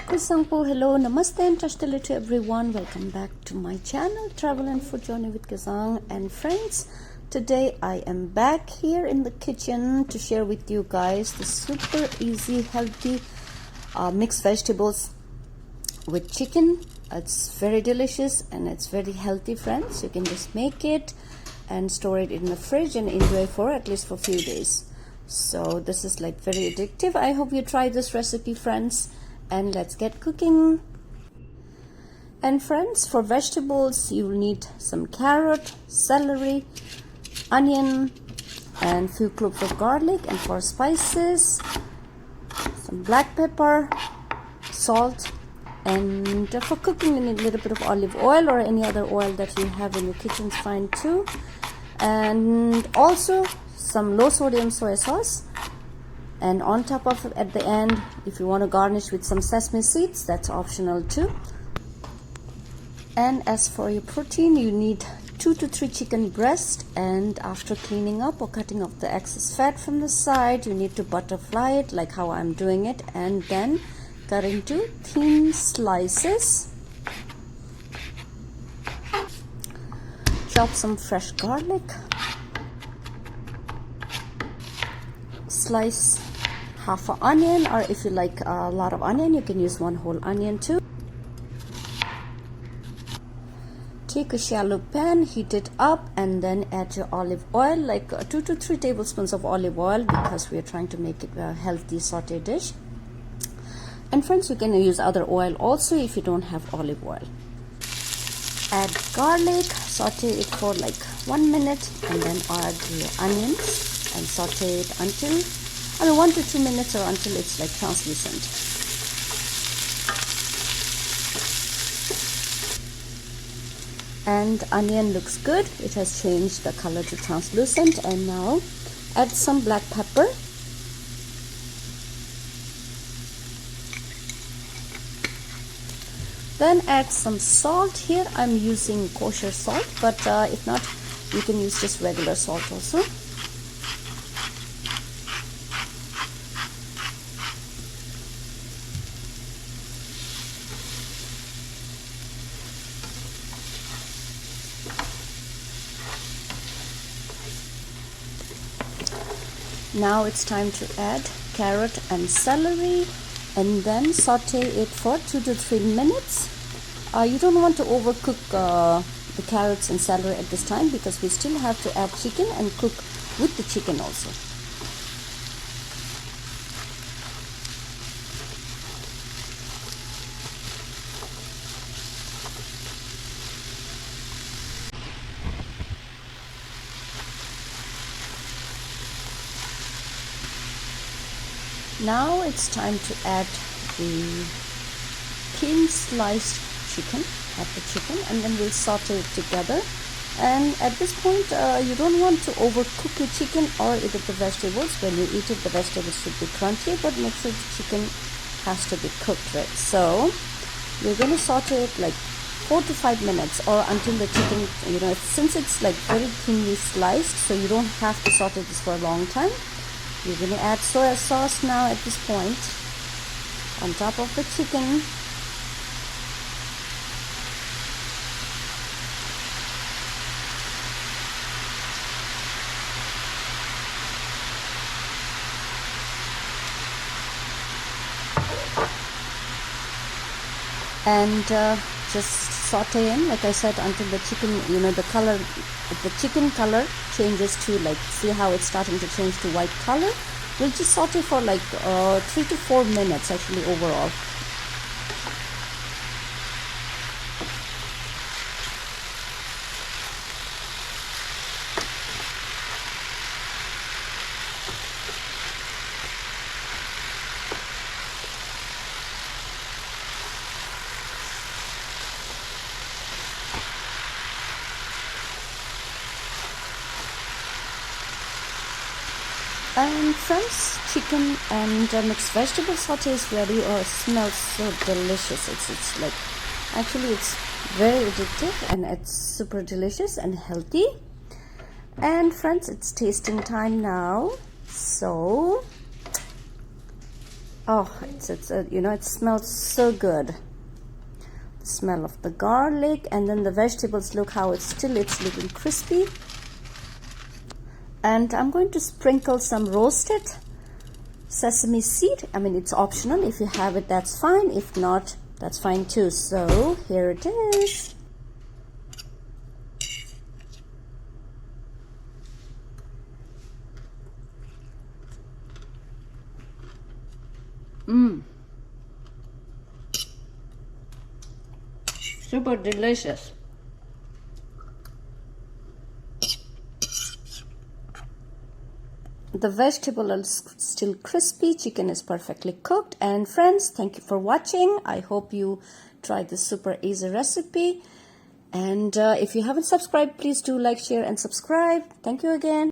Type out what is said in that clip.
Kusang po, hello, namaste and tashtale to everyone. Welcome back to my channel, Travel and Food Journey with Kazang. And friends, today I am back here in the kitchen to share with you guys the super easy, healthy mixed vegetables with chicken. It's very delicious and it's very healthy, friends. You can just make it and store it in the fridge and enjoy for at least for a few days. So this is like very addictive. I hope you try this recipe, friends. And let's get cooking. And friends, for vegetables you will need some carrot, celery, onion, and few cloves of garlic. And for spices, some black pepper, salt, and for cooking you need a little bit of olive oil or any other oil that you have in your kitchen is fine too. And also some low sodium soy sauce. And on top of it, at the end, if you want to garnish with some sesame seeds, that's optional too. And as for your protein, you need 2 to 3 chicken breasts, and after cleaning up or cutting off the excess fat from the side, you need to butterfly it like how I'm doing it, and then cut into thin slices. Chop some fresh garlic. Slice half an onion, or if you like a lot of onion, you can use one whole onion too. Take a shallow pan, heat it up, and then add your olive oil, like 2 to 3 tablespoons of olive oil, because we are trying to make it a healthy saute dish. And friends, you can use other oil also if you don't have olive oil. Add garlic, saute it for like 1 minute, and then add your onions and saute it until 1 to 2 minutes, or until it's like translucent. And onion looks good, it has changed the color to translucent. And now add some black pepper, then add some salt. Here I'm using kosher salt, but if not, you can use just regular salt also. Now it's time to add carrot and celery, and then saute it for 2 to 3 minutes. You don't want to overcook the carrots and celery at this time, because we still have to add chicken and cook with the chicken also. Now it's time to add the thin sliced chicken, and then we'll saute it together. And at this point, you don't want to overcook your chicken or either the vegetables. When you eat it, the vegetables should be crunchy, but make sure the chicken has to be cooked right. So you're going to saute it like 4 to 5 minutes, or until the chicken, since it's like very thinly sliced, so you don't have to saute this for a long time. You're going to add soya sauce now at this point on top of the chicken. And just saute in, like I said, until the chicken, the chicken color changes to, like, see how it's starting to change to white color. We'll just saute for like 3 to 4 minutes actually overall. And friends, chicken and mixed vegetable saute is ready. Oh, it smells so delicious. It's like, actually it's very addictive, and it's super delicious and healthy. And friends, it's tasting time now. So Oh, you know, it smells so good. The smell of the garlic, and then the vegetables, look how it's looking crispy. And I'm going to sprinkle some roasted sesame seed. I mean, it's optional. If you have it, that's fine. If not, that's fine too. So here it is. Super delicious. The vegetable is still crispy, chicken is perfectly cooked, and friends, thank you for watching. I hope you try this super easy recipe, and if you haven't subscribed, please do like, share and subscribe. Thank you again.